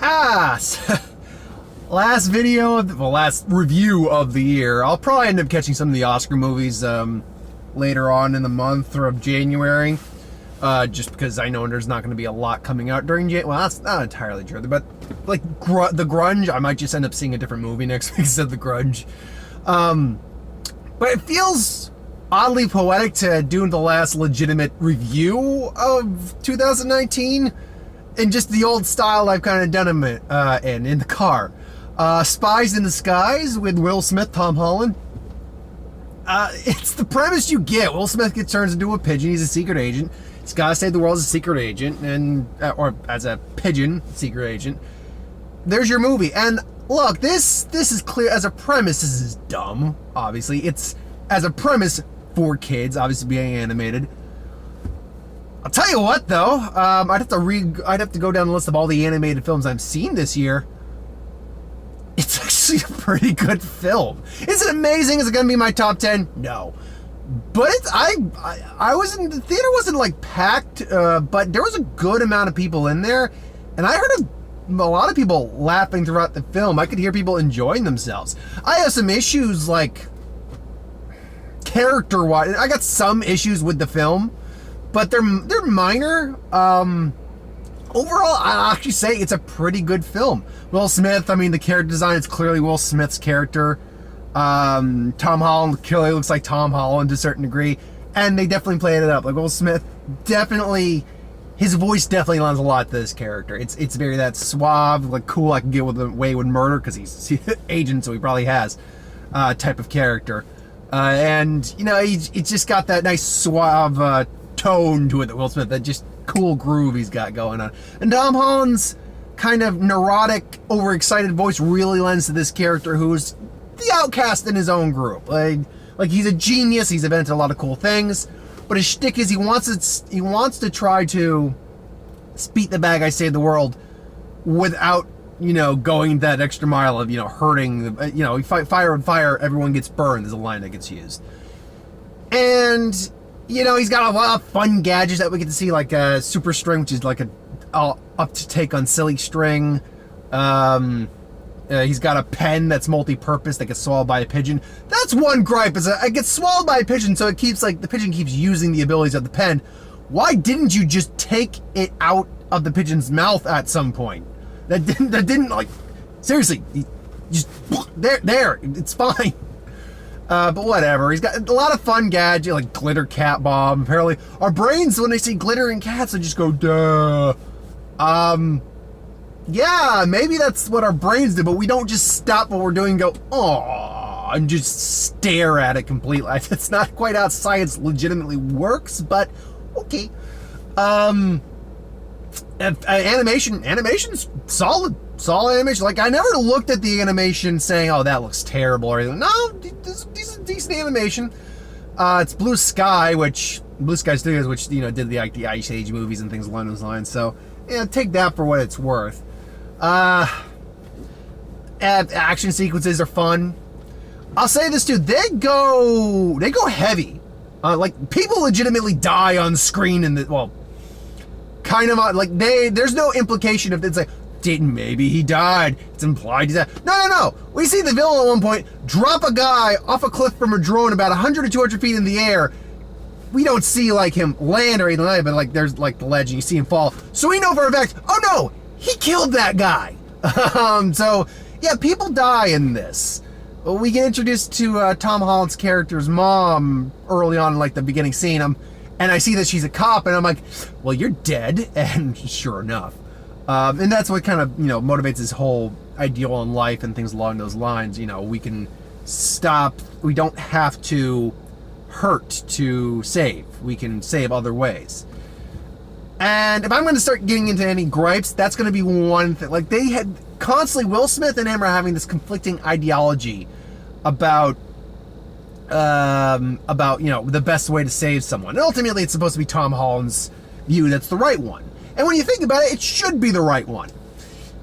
Ah, last last review of the year. I'll probably end up catching some of the Oscar movies later on in the month or of January, just because I know there's not going to be a lot coming out during January. Well, that's not entirely true, but like The Grudge, I might just end up seeing a different movie next week instead of The Grudge. But it feels oddly poetic to do the last legitimate review of 2019 in just the old style I've kind of done them in the car. Spies in the Skies with Will Smith, Tom Holland. It's the premise you get. Will Smith gets turned into a pigeon. He's a secret agent. He's got to save the world as a secret agent, and or as a pigeon secret agent. There's your movie. And look, this is clear as a premise. This is dumb. Obviously, it's as a premise for kids. Obviously, being animated. I'll tell you what, though. I'd have to go down the list of all the animated films I've seen this year. It's actually a pretty good film. Is it amazing? Is it going to be my top 10? No. But I was in the theater, wasn't like packed, but there was a good amount of people in there, and I heard a lot of people laughing throughout the film. I could hear people enjoying themselves. I have some issues, like character-wise. I got some issues with the film, but they're minor. Overall, I'll actually say it's a pretty good film. Will Smith, I mean, the character design is clearly Will Smith's character. Tom Holland clearly looks like Tom Holland to a certain degree, and they definitely played it up. Like Will Smith, definitely, his voice definitely lends a lot to this character. It's very that suave, like cool. I can get away with murder because he's agent, so he probably has type of character. And you know, it's just got that nice suave tone to it that Will Smith, that just cool groove he's got going on. And Tom Holland's kind of neurotic, overexcited voice really lends to this character who's the outcast in his own group. Like he's a genius. He's invented a lot of cool things, but his shtick is he wants to try to beat the bad guy, save the world, without going that extra mile of hurting. You fight fire with fire, everyone gets burned. Is a line that gets used, and he's got a lot of fun gadgets that we get to see, like a super string, which is like a up to take on silly string. He's got a pen that's multi-purpose that gets swallowed by a pigeon. That's one gripe, is it gets swallowed by a pigeon, so it keeps the pigeon keeps using the abilities of the pen. Why didn't you just take it out of the pigeon's mouth at some point? That didn't seriously, just there, it's fine. But whatever. He's got a lot of fun gadgets, like glitter cat bomb. Apparently, our brains, when they see glitter and cats, they just go, duh. Yeah, maybe that's what our brains do, but we don't just stop what we're doing and go, oh, and just stare at it completely. It's not quite how science legitimately works, but okay. Animation's solid animation. Like, I never looked at the animation saying, oh, that looks terrible or anything. No, this is decent animation. It's Blue Sky Studios, which did the Ice Age movies and things along those lines. So take that for what it's worth. Action sequences are fun. I'll say this too: they go heavy. Like, people legitimately die on screen in the kind of there's no implication of it's like, maybe he died. It's implied he died. No. We see the villain at one point drop a guy off a cliff from a drone about 100 or 200 feet in the air. We don't see him land or anything like that, but there's the ledge and you see him fall. So we know for a fact, oh no, he killed that guy. So yeah, people die in this. We get introduced to Tom Holland's character's mom early on in the beginning scene. And I see that she's a cop, and I'm like, well, you're dead. And sure enough. And that's what kind of, motivates his whole ideal in life and things along those lines. We can stop. We don't have to hurt to save. We can save other ways. And if I'm going to start getting into any gripes, that's going to be one thing. They had constantly, Will Smith and him are having this conflicting ideology about the best way to save someone. And ultimately, it's supposed to be Tom Holland's view that's the right one. And when you think about it, it should be the right one.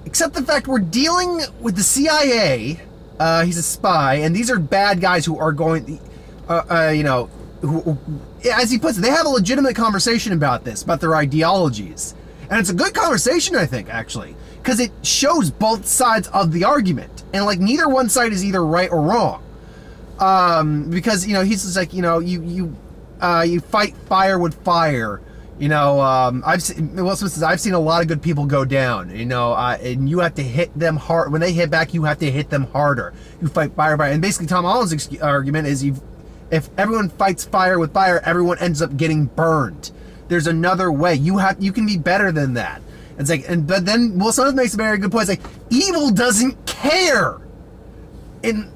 Except the fact we're dealing with the CIA. He's a spy, and these are bad guys who are going, who, as he puts it, they have a legitimate conversation about this, about their ideologies. And it's a good conversation, I think, actually. because it shows both sides of the argument, and like neither one side is either right or wrong. Because he's just like you fight fire with fire. Will Smith says, I've seen a lot of good people go down. And you have to hit them hard. When they hit back, you have to hit them harder. You fight fire, and basically Tom Holland's argument is if everyone fights fire with fire, everyone ends up getting burned. There's another way. You can be better than that. It's like, but then Will Smith makes a very good point. It's like, evil doesn't care. And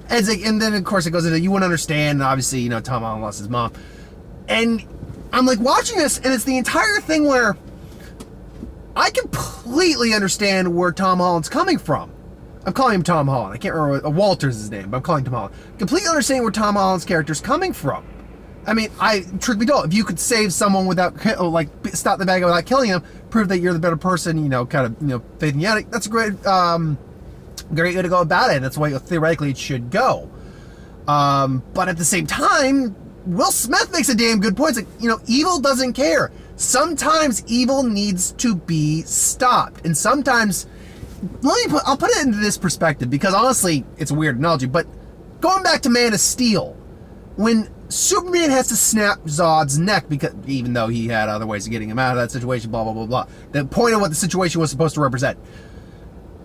then of course it goes into, you wouldn't understand. And obviously, Tom Holland lost his mom. And I'm like watching this, and it's the entire thing where I completely understand where Tom Holland's coming from. I'm calling him Tom Holland. I can't remember, Walter's his name, but I'm calling him Tom Holland. Completely understand where Tom Holland's character's coming from. I mean, truth be told, if you could save someone without, stop the bad guy without killing him, prove that you're the better person, faith in the that's a great way to go about it. That's the way theoretically it should go. But at the same time, Will Smith makes a damn good point. It's like, evil doesn't care. Sometimes evil needs to be stopped. And sometimes, I'll put it into this perspective, because honestly, it's a weird analogy, but going back to Man of Steel, when Superman has to snap Zod's neck, because even though he had other ways of getting him out of that situation, blah, blah, blah, blah. The point of what the situation was supposed to represent.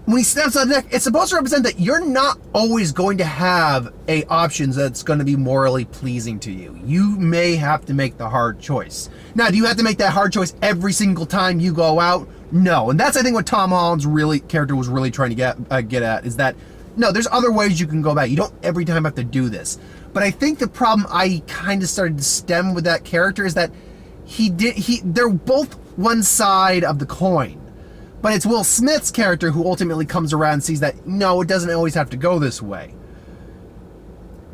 When he snaps Zod's neck, it's supposed to represent that you're not always going to have a option that's going to be morally pleasing to you. You may have to make the hard choice. Now, do you have to make that hard choice every single time you go out? No. And that's, I think, what Tom Holland's character was really trying to get at, is that, no, there's other ways you can go about it. You don't every time have to do this. But I think the problem I kind of started to stem with that character is that they're both one side of the coin. But it's Will Smith's character who ultimately comes around and sees that, no, it doesn't always have to go this way.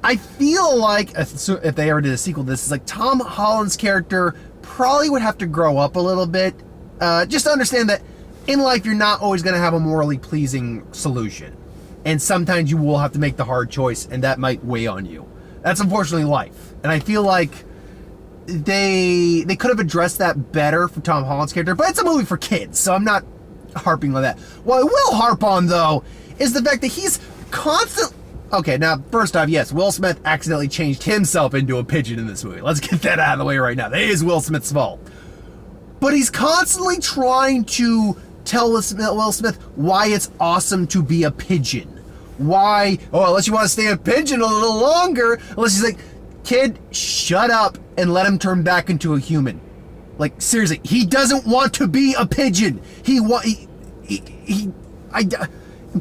I feel like, if they ever did a sequel to this, it's like Tom Holland's character probably would have to grow up a little bit, just to understand that in life you're not always going to have a morally pleasing solution. And sometimes you will have to make the hard choice, and that might weigh on you. That's unfortunately life. And I feel like they could have addressed that better for Tom Holland's character, but it's a movie for kids, so I'm not harping on that. What I will harp on, though, is the fact that he's constant. Okay, now, first off, yes, Will Smith accidentally changed himself into a pigeon in this movie. Let's get that out of the way right now. That is Will Smith's fault. But he's constantly trying to tell Will Smith why it's awesome to be a pigeon. Why? Oh, unless you want to stay a pigeon a little longer. Unless he's like, kid, shut up and let him turn back into a human. Like, seriously, he doesn't want to be a pigeon.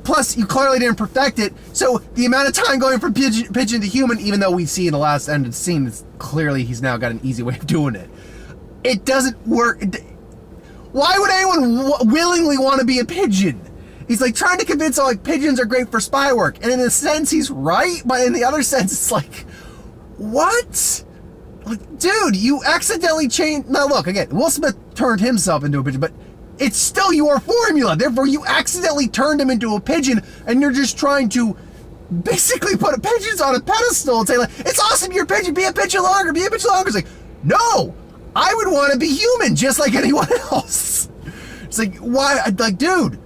Plus, you clearly didn't perfect it. So the amount of time going from pigeon to human, even though we see in the last end of the scene, it's clearly he's now got an easy way of doing it. It doesn't work. Why would anyone willingly want to be a pigeon? He's like trying to convince all like pigeons are great for spy work, and in a sense he's right, but in the other sense it's like, what? Like, dude, you accidentally changed. Now look, again, Will Smith turned himself into a pigeon, but it's still your formula. Therefore, you accidentally turned him into a pigeon, and you're just trying to basically put pigeons on a pedestal and say like, it's awesome, you're a pigeon, be a pigeon longer, be a pigeon longer. It's like, no, I would want to be human just like anyone else. It's like, why? Like, dude,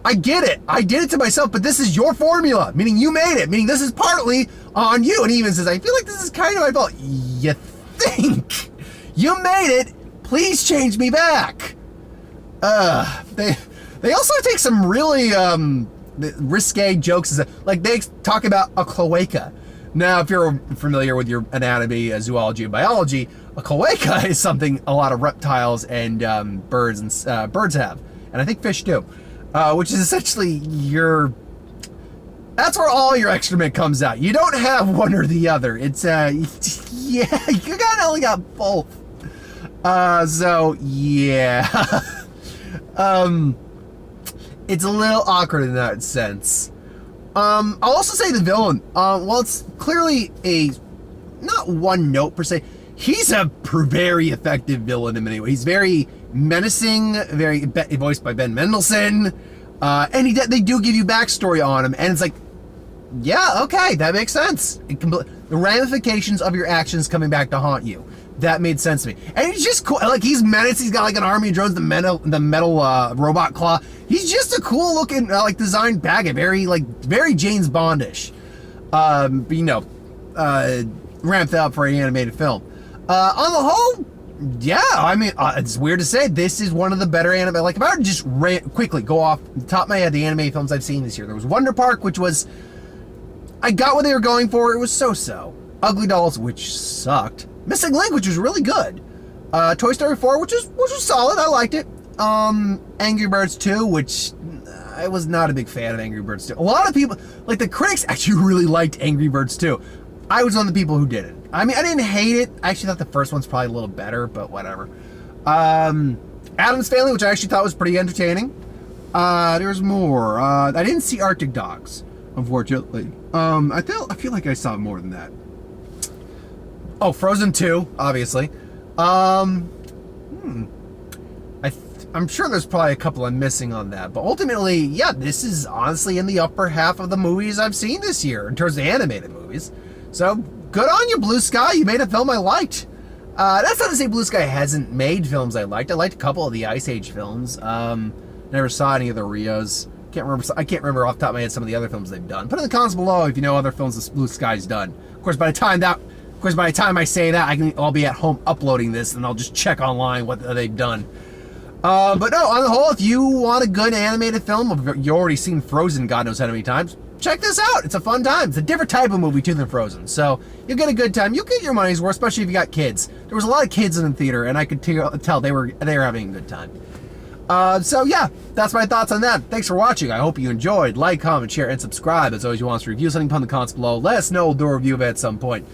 I get it. I did it to myself, but this is your formula, meaning you made it, meaning this is partly on you. And he even says, I feel like this is kind of my fault. You think? You made it. Please change me back. They also take some really risque jokes. Like they talk about a cloaca. Now, if you're familiar with your anatomy, zoology, and biology, a cloaca is something a lot of reptiles and birds have, and I think fish do. Which is essentially that's where all your excrement comes out. You don't have one or the other. It's, yeah, you only got both. So, yeah. It's a little awkward in that sense. I'll also say the villain, well, it's clearly not one note per se, he's a very effective villain in many ways. He's very menacing, very voiced by Ben Mendelsohn, and they do give you backstory on him, and it's like, yeah, okay, that makes sense. The ramifications of your actions coming back to haunt you. That made sense to me. And he's just cool. Like, he's menaced. He's got like an army of drones, the metal robot claw. He's just a cool looking like designed bad guy, very James Bondish. Ramped up for an animated film. On the whole, yeah, I mean, it's weird to say, this is one of the better anime. Like, if I were to just quickly go off the top of my head, the anime films I've seen this year, there was Wonder Park, which was, I got what they were going for. It was so-so. Ugly Dolls, which sucked. Missing Link, which was really good. Toy Story 4, which was solid. I liked it. Angry Birds 2, which I was not a big fan of Angry Birds 2. A lot of people, like the critics, actually really liked Angry Birds 2. I was one of the people who didn't. I mean, I didn't hate it. I actually thought the first one's probably a little better, but whatever. Addams Family, which I actually thought was pretty entertaining. There's more. I didn't see Arctic Dogs, unfortunately. I feel like I saw more than that. Oh, Frozen 2, obviously. I'm sure there's probably a couple I'm missing on that, but ultimately, yeah, this is honestly in the upper half of the movies I've seen this year in terms of animated movies. So, good on you, Blue Sky. You made a film I liked. That's not to say Blue Sky hasn't made films I liked. I liked a couple of the Ice Age films. Never saw any of the Rios. I can't remember off the top of my head some of the other films they've done. Put in the comments below if you know other films that Blue Sky's done. Of course, by the time I say that, I'll be at home uploading this, and I'll just check online what they've done. But no, on the whole, if you want a good animated film, you've already seen Frozen God knows how many times, check this out. It's a fun time. It's a different type of movie, too, than Frozen. So you'll get a good time. You'll get your money's worth, especially if you got kids. There was a lot of kids in the theater, and I could tell they were having a good time. So yeah, that's my thoughts on that. Thanks for watching. I hope you enjoyed. Like, comment, share, and subscribe. As always, you want us to review something, put in the comments below. Let us know. We'll do a review of it at some point.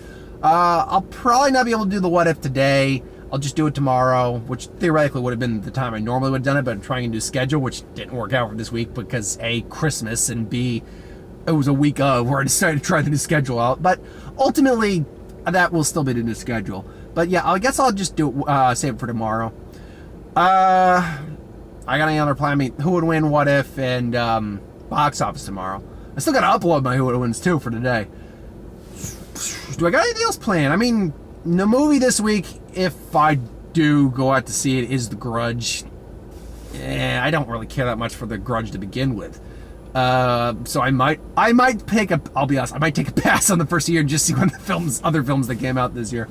I'll probably not be able to do the what if today. I'll just do it tomorrow, which theoretically would have been the time I normally would have done it, but I'm trying to do schedule, which didn't work out for this week because A, Christmas, and B, it was a week of where I decided to try the new schedule out. But ultimately, that will still be the new schedule. But yeah, I guess I'll just do save it for tomorrow. I got any other plan? I mean, who would win, what if, and box office tomorrow. I still got to upload my who would wins too for today. Do I got anything else planned? I mean, the movie this week, if I do go out to see it, is The Grudge. I don't really care that much for The Grudge to begin with. So I might I'll be honest, I might take a pass on the first year and just see when the other films that came out this year.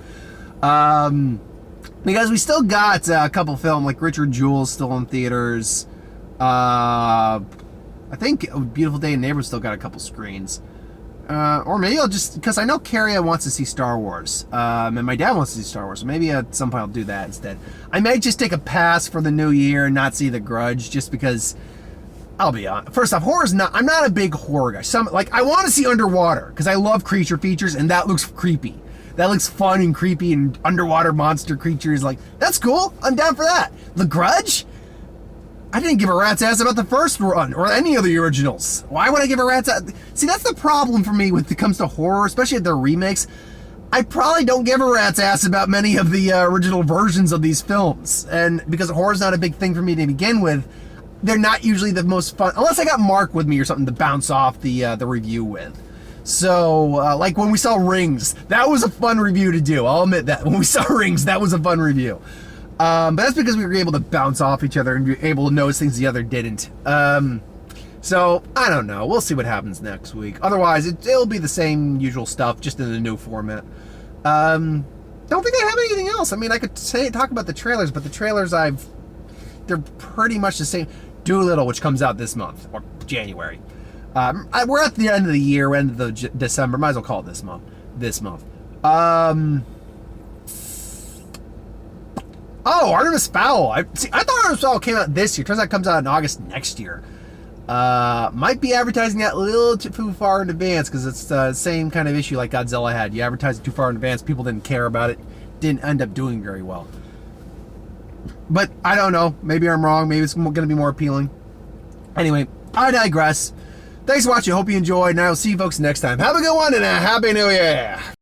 Because we still got a couple films, like Richard Jewell's still in theaters. I think Beautiful Day in Neighborhood still got a couple screens. Or maybe I'll just, because I know Carrie wants to see Star Wars, and my dad wants to see Star Wars, so maybe at some point I'll do that instead. I may just take a pass for the new year and not see The Grudge, just because, I'll be honest. First off, I'm not a big horror guy. I want to see Underwater, because I love creature features, and that looks creepy. That looks fun and creepy, and underwater monster creatures, like, that's cool. I'm down for that. The Grudge? I didn't give a rat's ass about the first one or any of the originals. Why would I give a rat's ass? See, that's the problem for me when it comes to horror, especially their remakes. I probably don't give a rat's ass about many of the original versions of these films. And because horror's not a big thing for me to begin with, they're not usually the most fun, unless I got Mark with me or something to bounce off the review with. So, like when we saw Rings, that was a fun review to do. I'll admit that. When we saw Rings, that was a fun review. But that's because we were able to bounce off each other and be able to notice things the other didn't. So, I don't know. We'll see what happens next week. Otherwise, it'll be the same usual stuff, just in a new format. Don't think I have anything else. I mean, I could talk about the trailers, but the trailers they're pretty much the same. Doolittle, which comes out this month, or January. We're at the end of the year, end of December. Might as well call it this month. Oh, Artemis Fowl. I thought Artemis Fowl came out this year. Turns out it comes out in August next year. Might be advertising that a little too far in advance because it's the same kind of issue like Godzilla had. You advertise it too far in advance, people didn't care about it, didn't end up doing very well. But I don't know. Maybe I'm wrong. Maybe it's going to be more appealing. Anyway, I digress. Thanks for watching. Hope you enjoyed, and I will see you folks next time. Have a good one, and a Happy New Year!